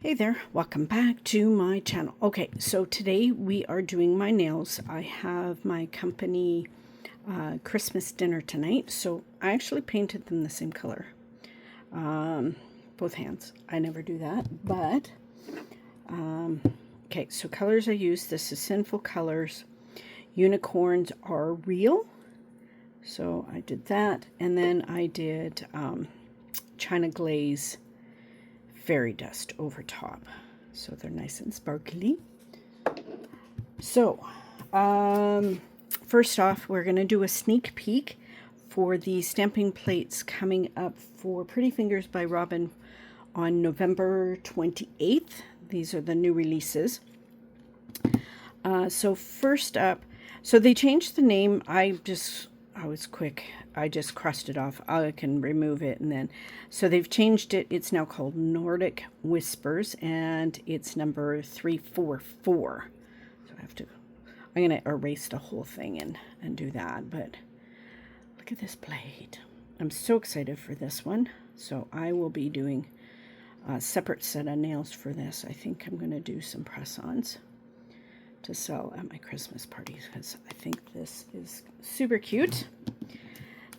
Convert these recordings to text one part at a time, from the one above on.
Hey there, welcome back to my channel. Okay, so today we are doing my nails. I have my company Christmas dinner tonight, so I actually painted them the same color. Both hands. I never do that, but okay, so colors I use. This is Sinful colors. Unicorns are real. So I did that, and then I did China Glaze fairy dust over top, so they're nice and sparkly. So first off, we're going to do a sneak peek for the stamping plates coming up for Pretty Fingers by Robin on November 28th. These are the new releases. So first up, so they changed the name. I was quick. I just crossed it off. I can remove it, and then so they've changed it. It's now called Nordic Whispers, and it's number 344. So I'm gonna erase the whole thing and do that. But look at this plate. I'm so excited for this one. So I will be doing a separate set of nails for this. I think I'm gonna do some press-ons to sell at my Christmas parties because I think this is super cute.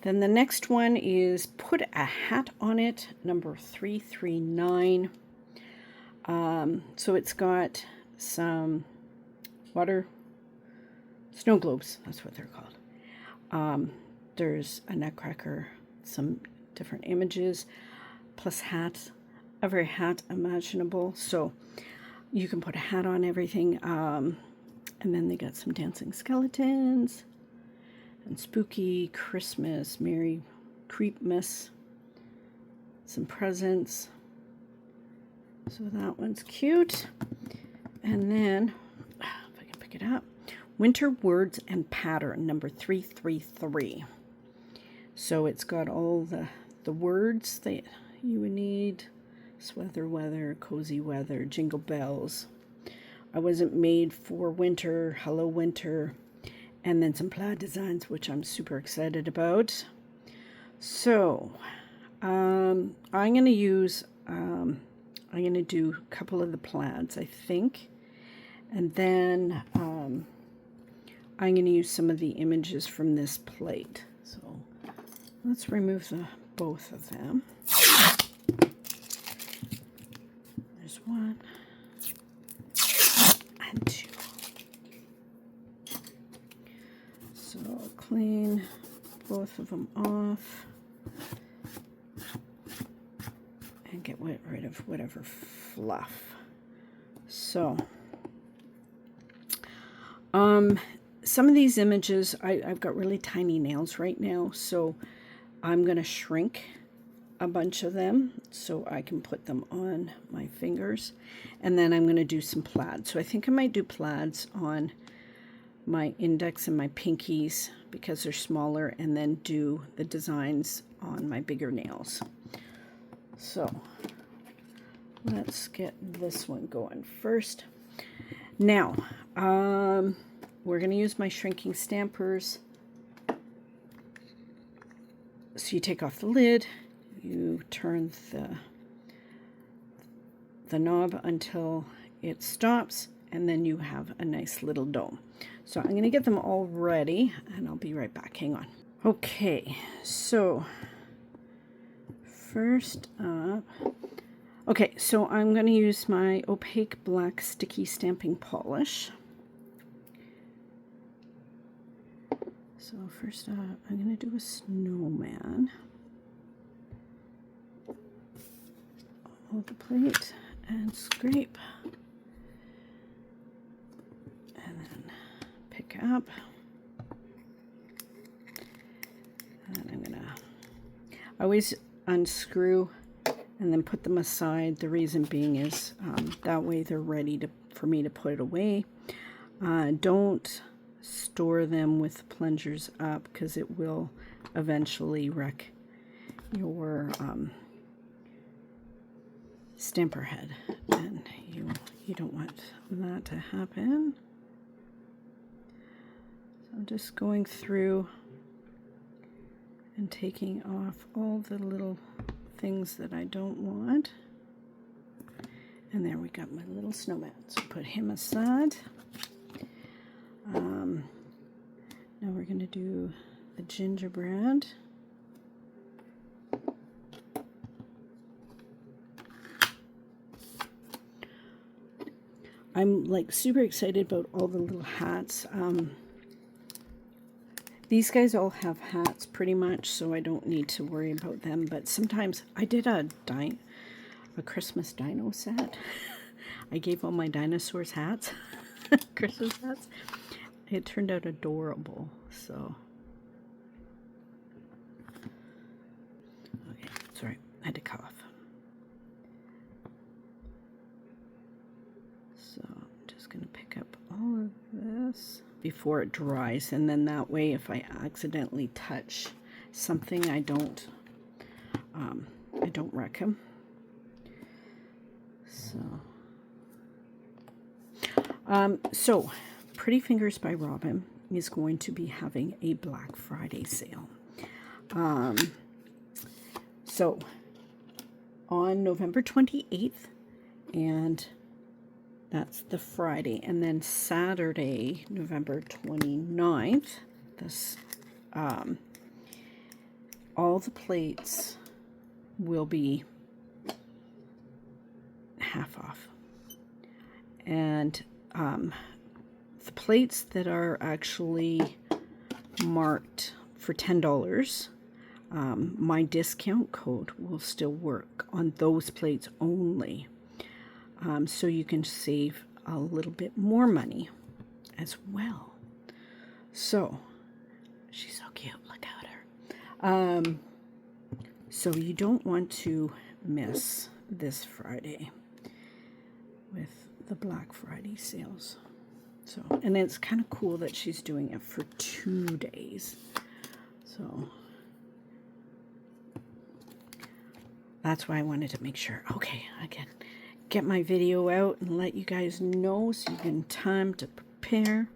Then the next one is Put a Hat on It, number 339. So it's got some snow globes, that's what they're called. There's a nutcracker, some different images, plus hats, every hat imaginable. So you can put a hat on everything. And then they got some dancing skeletons and spooky Christmas, Merry Creepmas, some presents. So that one's cute. And then, if I can pick it up, Winter Words and Pattern, number 333. So it's got all the words that you would need. Sweater weather, cozy weather, jingle bells. I wasn't made for winter, hello winter, and then some plaid designs, which I'm super excited about. So I'm going to use, I'm going to do a couple of the plaids, I think, and then I'm going to use some of the images from this plate. So let's remove both of them. There's one. And two. So I'll clean both of them off and get rid of whatever fluff. So some of these images, I've got really tiny nails right now, so I'm going to shrink a bunch of them so I can put them on my fingers, and then I'm going to do some plaids. So I think I might do plaids on my index and my pinkies because they're smaller, and then do the designs on my bigger nails. So let's get this one going first. Now we're going to use my shrinking stampers. So you take off the lid, you turn the knob until it stops, and then you have a nice little dome. So I'm going to get them all ready, and I'll be right back. Hang on. Okay, so first up, okay, so I'm going to use my Opaque black sticky stamping polish. So first up, I'm going to do a snowman. Hold the plate and scrape, and then pick up, and I'm gonna always unscrew and then put them aside. The reason being is that way they're ready for me to put it away. Don't store them with plungers up because it will eventually wreck your stamper head, and you don't want that to happen. So I'm just going through and taking off all the little things that I don't want. And there we got my little snowman. So put him aside. Now we're going to do the gingerbread. I'm like super excited about all the little hats. These guys all have hats pretty much, so I don't need to worry about them. But sometimes I did a Christmas dino set. I gave all my dinosaurs hats, Christmas hats. It turned out adorable, so. Okay, sorry, I had to cough. So I'm just going to pick up all of this before it dries, and then that way if I accidentally touch something, I don't wreck them. So Pretty Fingers by Robin is going to be having a Black Friday sale. So on November 28th, and that's the Friday, and then Saturday, November 29th, this all the plates will be half off. And the plates that are actually marked for $10, my discount code will still work on those plates only. So you can save a little bit more money as well. So, she's so cute, look at her. So you don't want to miss this Friday with the Black Friday sales. So, and it's kind of cool that she's doing it for 2 days. So that's why I wanted to make sure, okay, I can get my video out and let you guys know so you can time to prepare.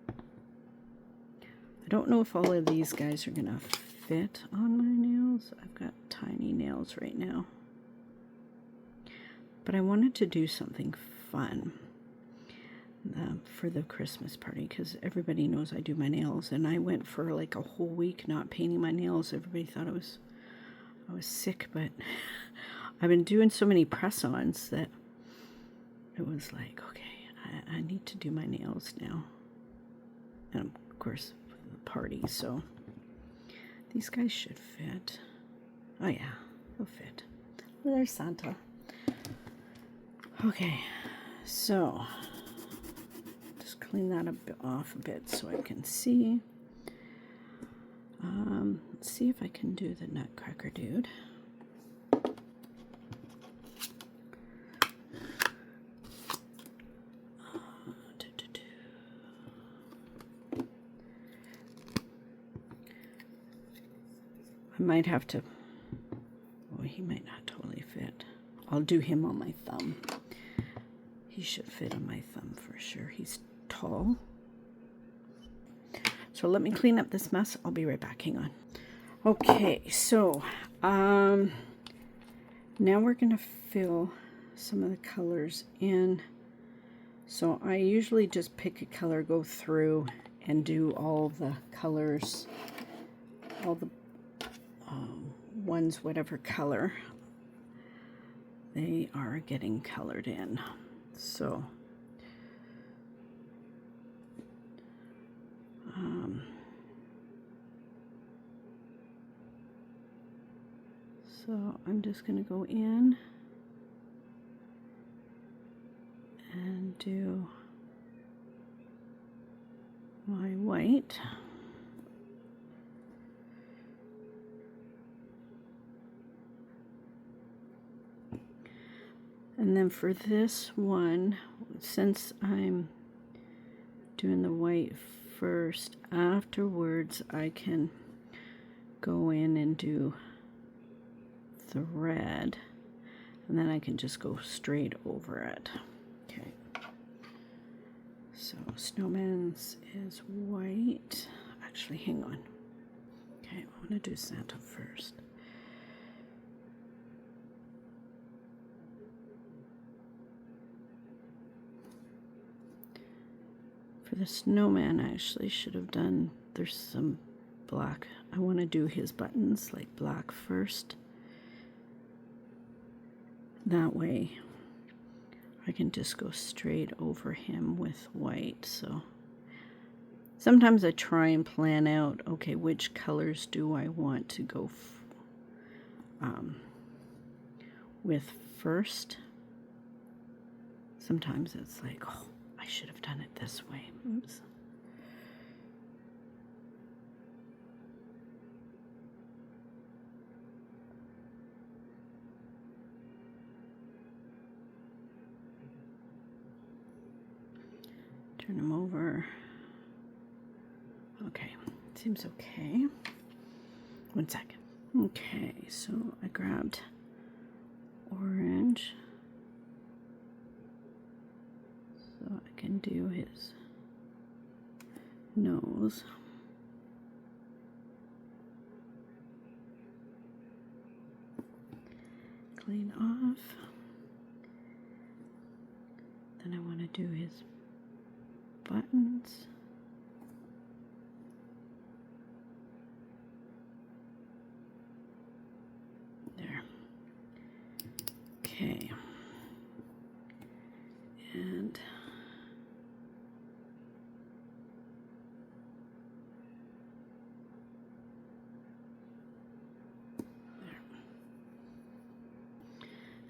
I don't know if all of these guys are gonna fit on my nails. I've got tiny nails right now. But I wanted to do something fun for the Christmas party, because everybody knows I do my nails, and I went for like a whole week not painting my nails. Everybody thought I was sick, but I've been doing so many press-ons that it was like, okay, I need to do my nails now. And of course, for the party, so these guys should fit. Oh yeah, they'll fit. Well, there's Santa. Okay, so just clean that off a bit so I can see. Let's see if I can do the Nutcracker dude. I might have to, oh, he might not totally fit. I'll do him on my thumb. He should fit on my thumb for sure. He's tall. So let me clean up this mess. I'll be right back. Hang on. Okay, so now we're going to fill some of the colors in. So I usually just pick a color, go through, and do all the colors, all the ones, whatever color they are getting colored in. So I'm just going to go in and do my white. And then for this one, since I'm doing the white first, afterwards I can go in and do the red, and then I can just go straight over it. Okay. So Snowman's is white. Actually, hang on. Okay, I want to do Santa first. For the snowman, I actually should have done, there's some black. I want to do his buttons like black first. That way I can just go straight over him with white. So sometimes I try and plan out, okay, which colors do I want to go with first. Sometimes it's like, oh, I should have done it this way. Oops. Turn them over. Okay, seems okay. 1 second. Okay, so I grabbed orange. So I can do his nose. Clean off. Then I want to do his buttons. There. Okay. And there.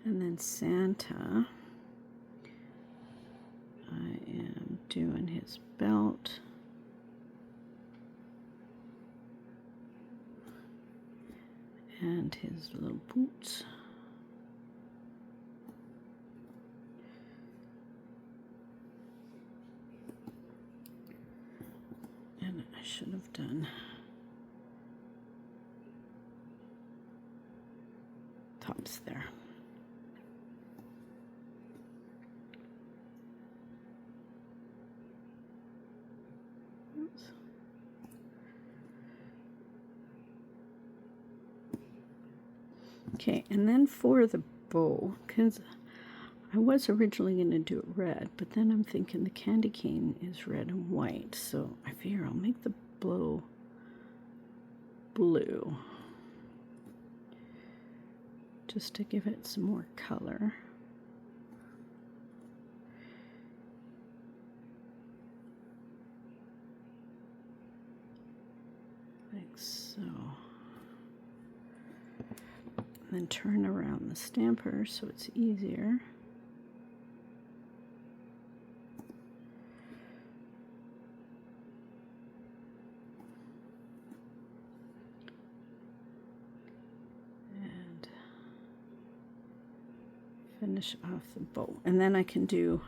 And then Santa, I am doing his belt. And his little boots. And I should have done tops there. Oops. Okay, and then for the bow, because I was originally going to do it red, but then I'm thinking the candy cane is red and white, so I figure I'll make the bow blue, just to give it some more color. Like so. And then turn around the stamper so it's easier. And finish off the bow. And then I can do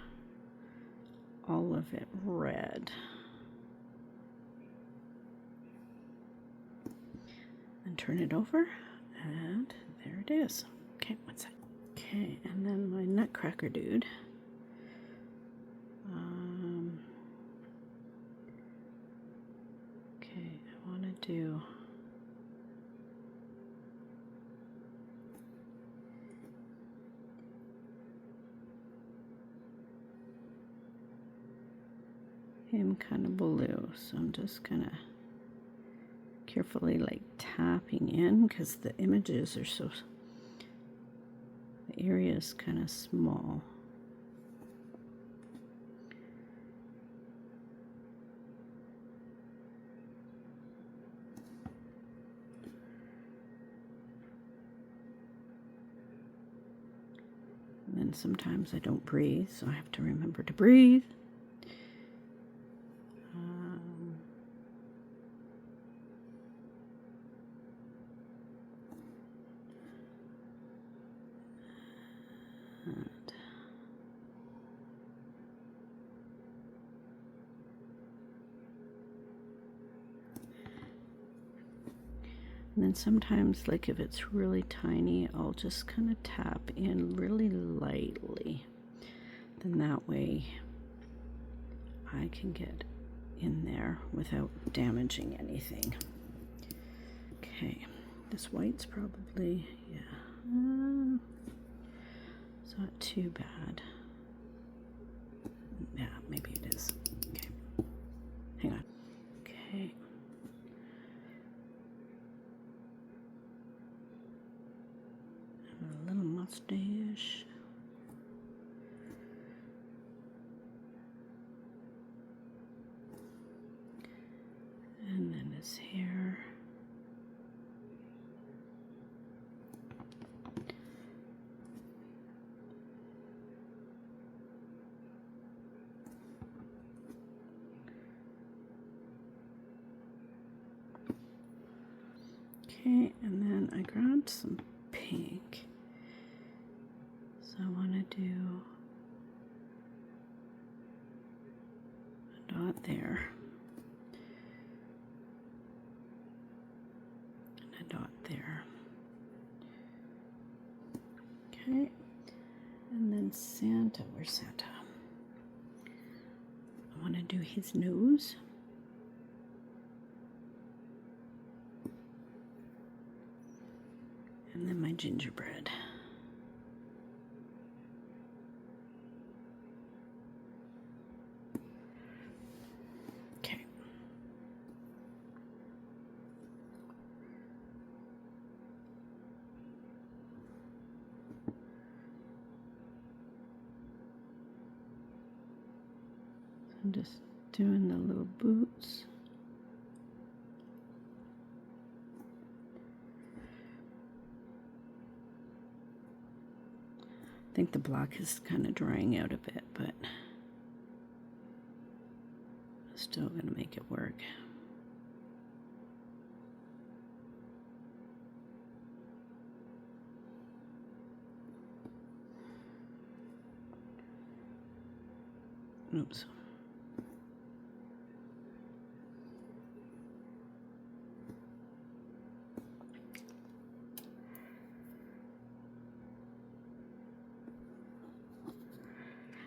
all of it red. And turn it over, and there it is. Okay, what's that? Okay, and then my nutcracker dude. Okay, I want to do him kind of blue, so I'm just gonna carefully like tapping in because the images are so, the area is kind of small. And then sometimes I don't breathe, so I have to remember to breathe. And then sometimes, like if it's really tiny, I'll just kind of tap in really lightly. Then that way I can get in there without damaging anything. Okay, this white's probably, yeah, it's not too bad. Yeah, maybe it is. Okay. A little mustache. And then his hair. Okay, and then I grabbed some pink. So I want to do a dot there. And a dot there. Okay, and then Santa, where's Santa? I want to do his nose. And then my gingerbread. Okay. So I'm just doing the little boots. I think the black is kind of drying out a bit, but still gonna make it work. Oops.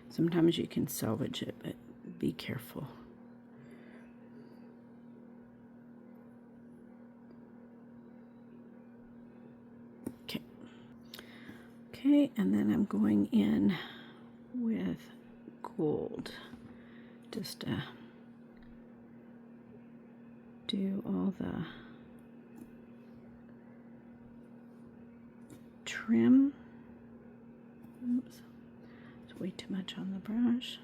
Sometimes you can salvage it, but be careful. Okay. Okay, and then I'm going in with gold. Just to do all the trim. Oops. Way too much on the brush.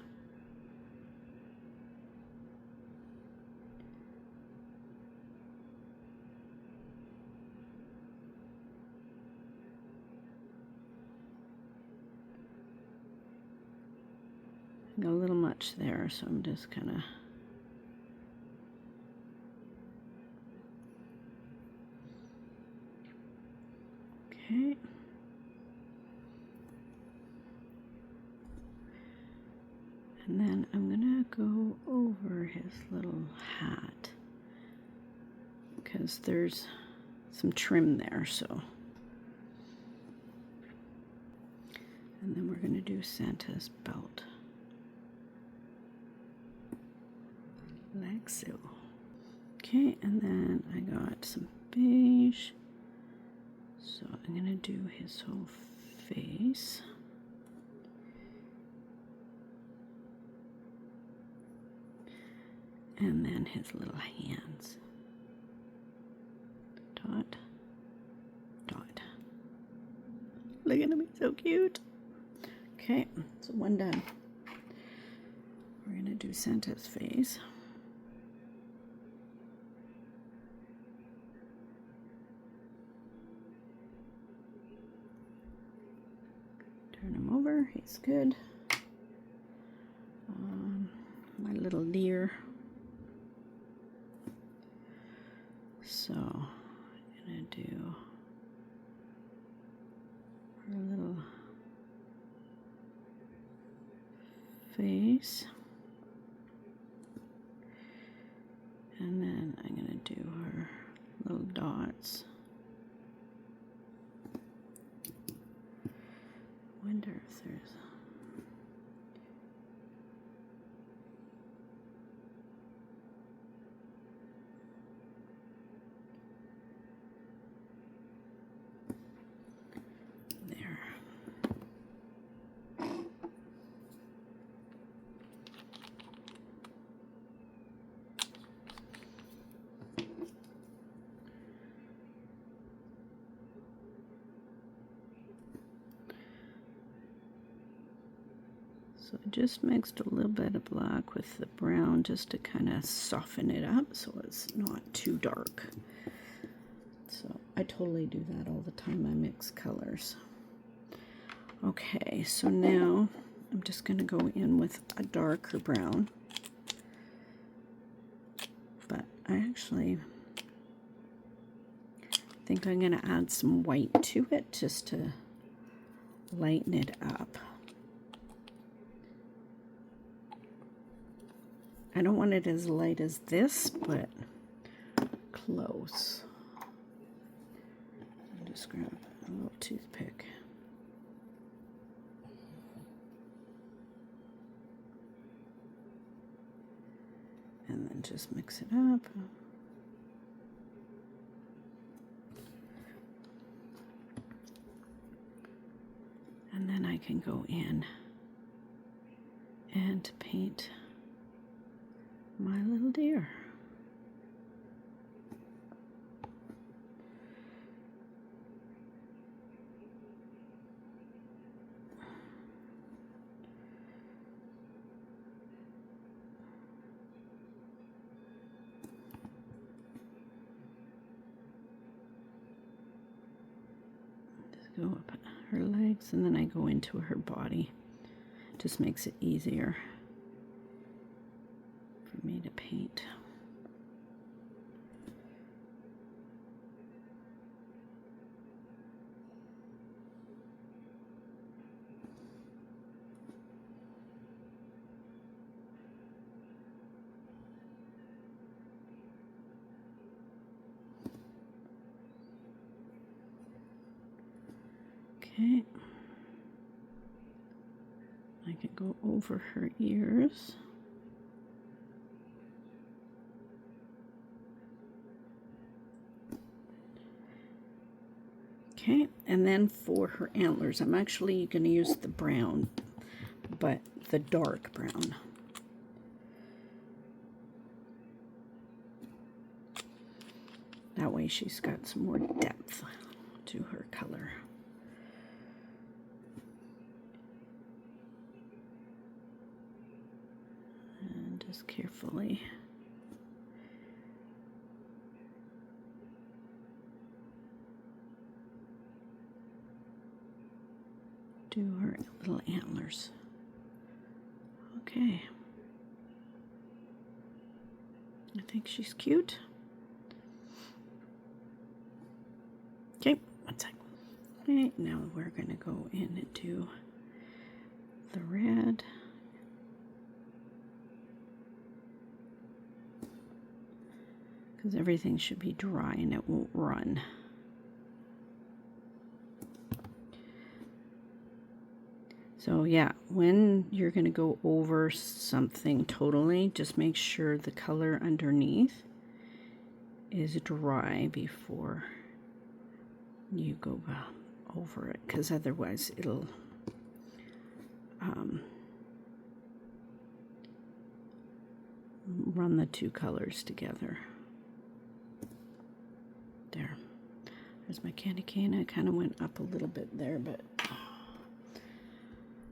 I got a little much there, so I'm just kind of okay. And then I'm gonna go over his little hat because there's some trim there, so. And then we're gonna do Santa's belt. Like so. Okay, and then I got some beige. So I'm gonna do his whole face. And then his little hands. Dot, dot. Look at him, he's so cute. Okay, so one done. We're gonna do Santa's face. Turn him over, he's good. My little deer. So I'm gonna do her little face, and then I'm gonna do her little dots. Wonder if there's there. So I just mixed a little bit of black with the brown just to kind of soften it up so it's not too dark. So I totally do that all the time. I mix colors. Okay, so now I'm just going to go in with a darker brown. But I actually think I'm going to add some white to it just to lighten it up. I don't want it as light as this, but close. I'll just grab a little toothpick. And then just mix it up. And then I can go in and paint my little deer. Just go up her legs and then I go into her body. Just makes it easier for me to paint. Okay. I can go over her ears. Okay, and then for her antlers, I'm actually going to use the brown, but the dark brown. That way she's got some more depth to her color. And just carefully do her little antlers. Okay. I think she's cute. Okay, one sec. Okay, now we're going to go in and do the red. Because everything should be dry and it won't run. So yeah, when you're going to go over something totally, just make sure the color underneath is dry before you go over it, because otherwise it'll run the two colors together. There. There's my candy cane. I kind of went up a little bit there, but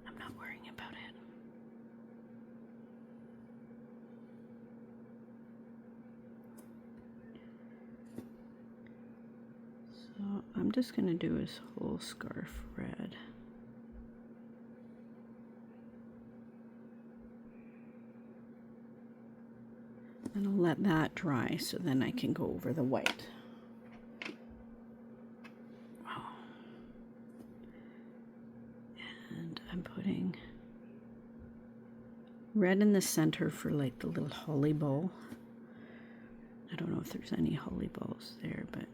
I'm not worrying about it. So I'm just going to do his whole scarf red. And I'll let that dry so then I can go over the white. And I'm putting red in the center for like the little holly bowl. I don't know if there's any holly balls there, but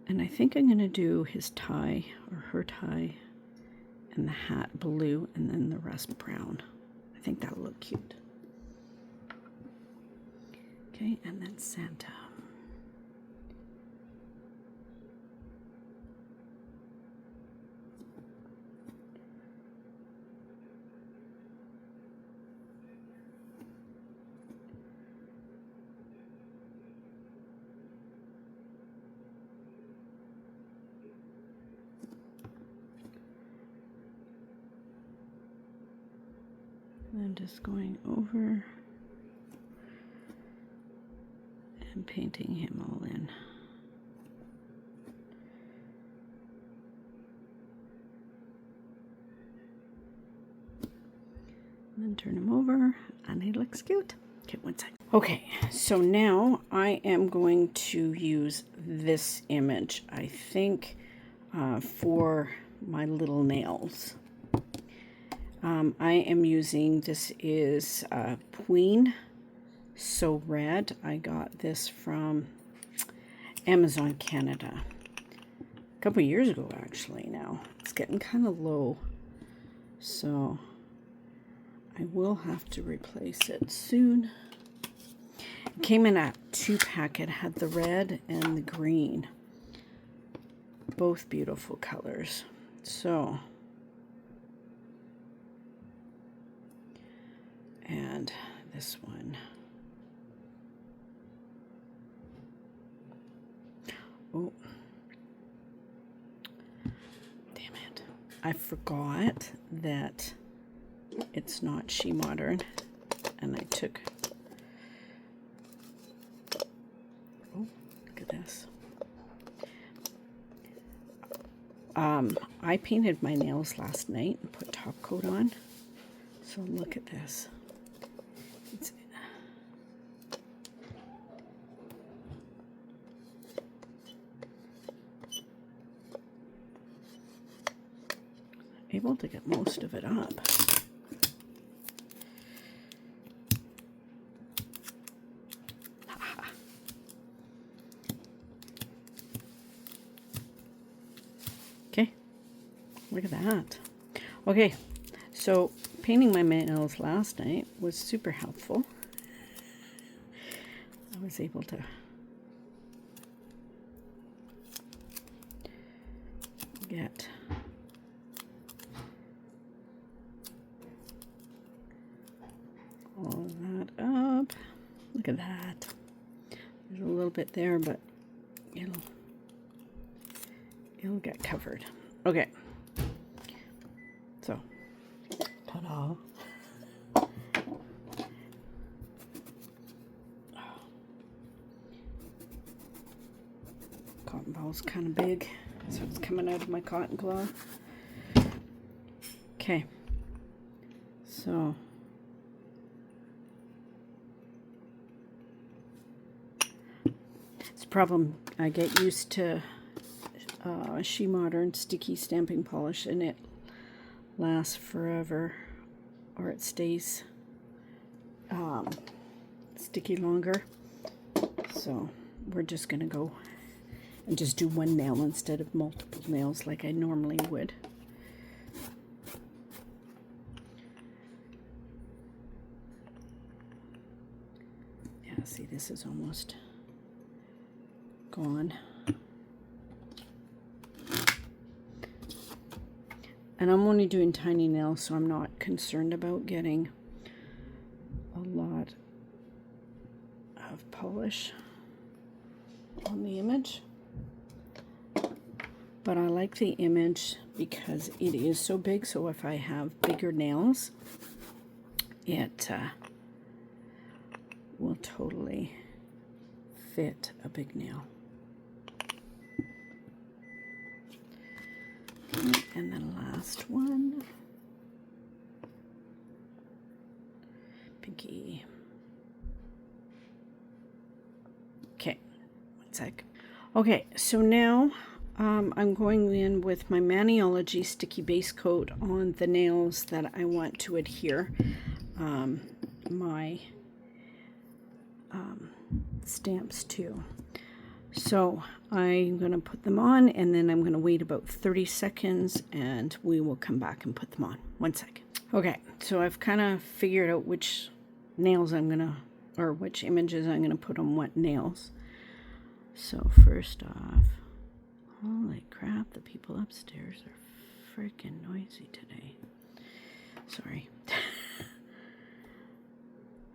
and I think I'm going to do his tie or her tie and the hat blue and then the rest brown. I think that'll look cute. Okay, and then Santa. I'm just going over and painting him all in. And then turn him over, and he looks cute. Okay, one second. Okay, so now I am going to use this image, I think, for my little nails. I am using, this is Queen So Red. I got this from Amazon Canada a couple years ago, actually. Now it's getting kind of low, so I will have to replace it soon. It came in a 2-pack. It had the red and the green, both beautiful colors. So, and this one. Oh, damn it. I forgot that it's not SheModern, and I took, oh, look at this. I painted my nails last night and put top coat on, so look at this. It's able to get most of it up. Okay, look at that. Okay, so painting my nails last night was super helpful. I was able to get all that up. Look at that. There's a little bit there, but it'll get covered. Okay. So, ta-da. Cotton ball's kind of big, so it's coming out of my cotton cloth. Okay. So, it's a problem. I get used to SheModern sticky stamping polish, and it lasts forever, or it stays sticky longer. So we're just gonna go and just do one nail instead of multiple nails like I normally would. Yeah, see, this is almost gone. And I'm only doing tiny nails, so I'm not concerned about getting a lot of polish on the image. But I like the image because it is so big, so if I have bigger nails, it will totally fit a big nail. And then last one, pinky. Okay, one sec. Okay, so now I'm going in with my Maniology sticky base coat on the nails that I want to adhere my stamps to. So I'm going to put them on, and then I'm going to wait about 30 seconds, and we will come back and put them on. 1 second. Okay, so I've kind of figured out which nails I'm going to, or which images I'm going to put on what nails. So first off, holy crap, the people upstairs are freaking noisy today. Sorry.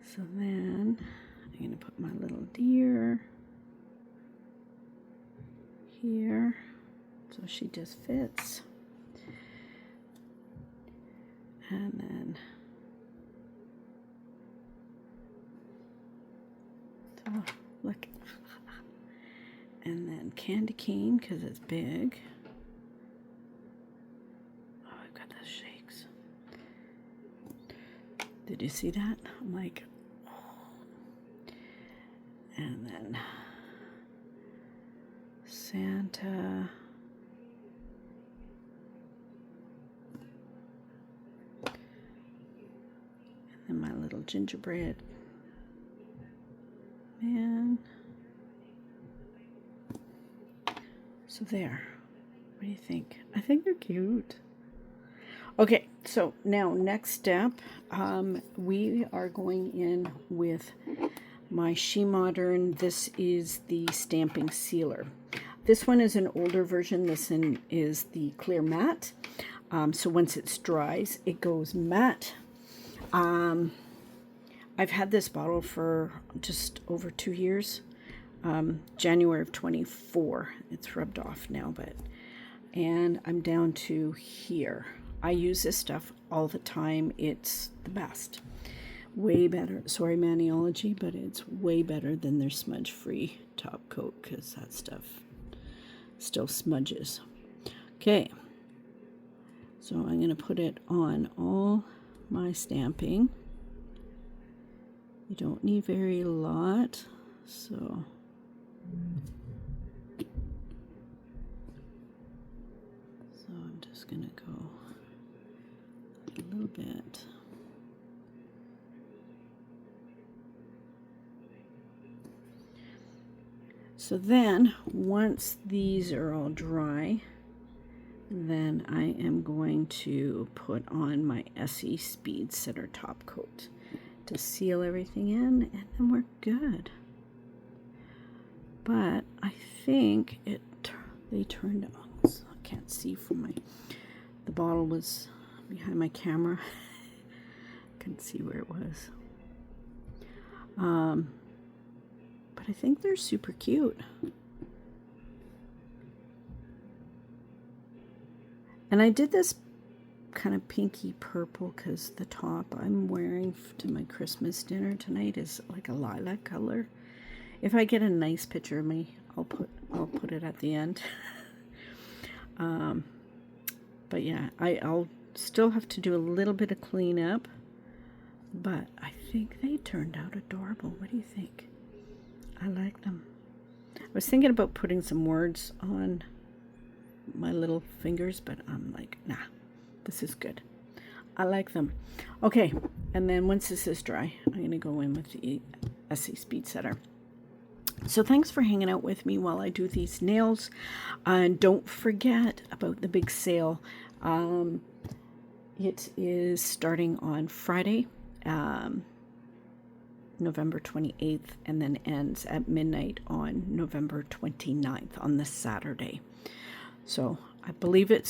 So then I'm going to put my little deer here, so she just fits. And then Oh, look. And then candy cane, because it's big. Oh, I've got the shakes. Did you see that? I'm like, oh. And then Santa. And my little gingerbread man. So there. What do you think? I think they're cute. Okay, so now next step, we are going in with my SheModern. This is the stamping sealer. This one is an older version. This one is the clear matte. So once it dries, it goes matte. I've had this bottle for just over 2 years. January of 24. It's rubbed off now, and I'm down to here. I use this stuff all the time. It's the best. Way better. Sorry, Maniology, but it's way better than their smudge-free top coat, because that stuff still smudges. Okay. So I'm going to put it on all my stamping. You don't need very lot, so I'm just going to go a little bit. So then, once these are all dry, then I am going to put on my Essie Speedsetter top coat to seal everything in, and then we're good. But I think they turned on. So I can't see from the bottle was behind my camera. Couldn't see where it was. But I think they're super cute. And I did this kind of pinky purple because the top I'm wearing to my Christmas dinner tonight is like a lilac color. If I get a nice picture of me, I'll put it at the end. But yeah, I'll still have to do a little bit of cleanup. But I think they turned out adorable. What do you think? I like them. I was thinking about putting some words on my little fingers, but I'm like, nah, this is good. I like them. Okay, and then once this is dry, I'm going to go in with the Essie Speedsetter. So thanks for hanging out with me while I do these nails. And don't forget about the big sale. It is starting on Friday, November 28th, and then ends at midnight on November 29th, on the Saturday. So I believe the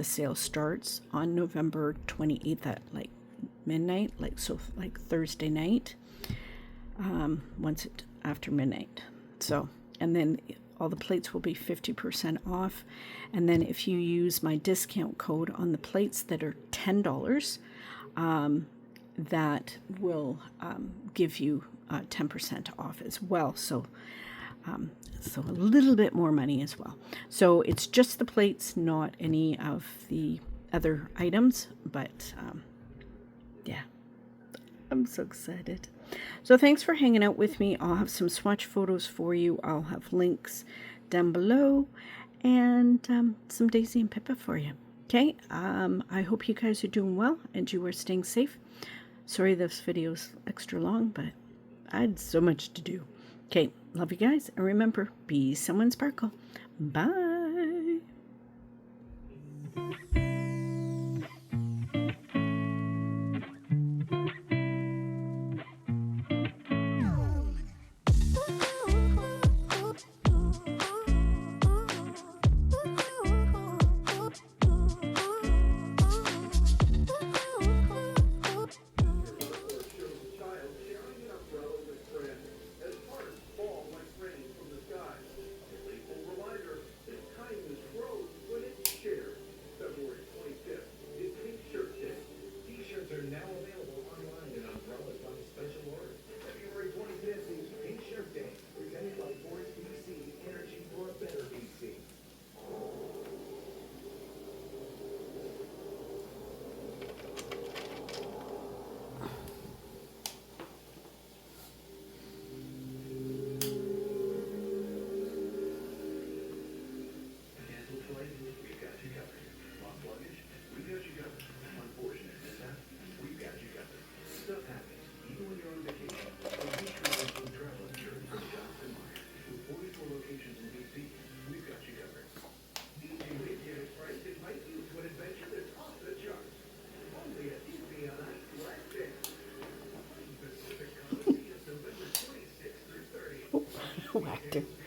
sale starts on November 28th at like midnight, like Thursday night, after midnight. So, and then all the plates will be 50% off. And then if you use my discount code on the plates that are $10, that will give you 10% off as well. So a little bit more money as well. So it's just the plates, not any of the other items. But yeah, I'm so excited. So thanks for hanging out with me. I'll have some swatch photos for you. I'll have links down below, and some Daisy and Pippa for you. Okay, I hope you guys are doing well and you are staying safe. Sorry this video's extra long, but I had so much to do. Okay, love you guys, and remember, be someone sparkle. Bye. Reminder, this kindness grows when it's shared. Several whacked him.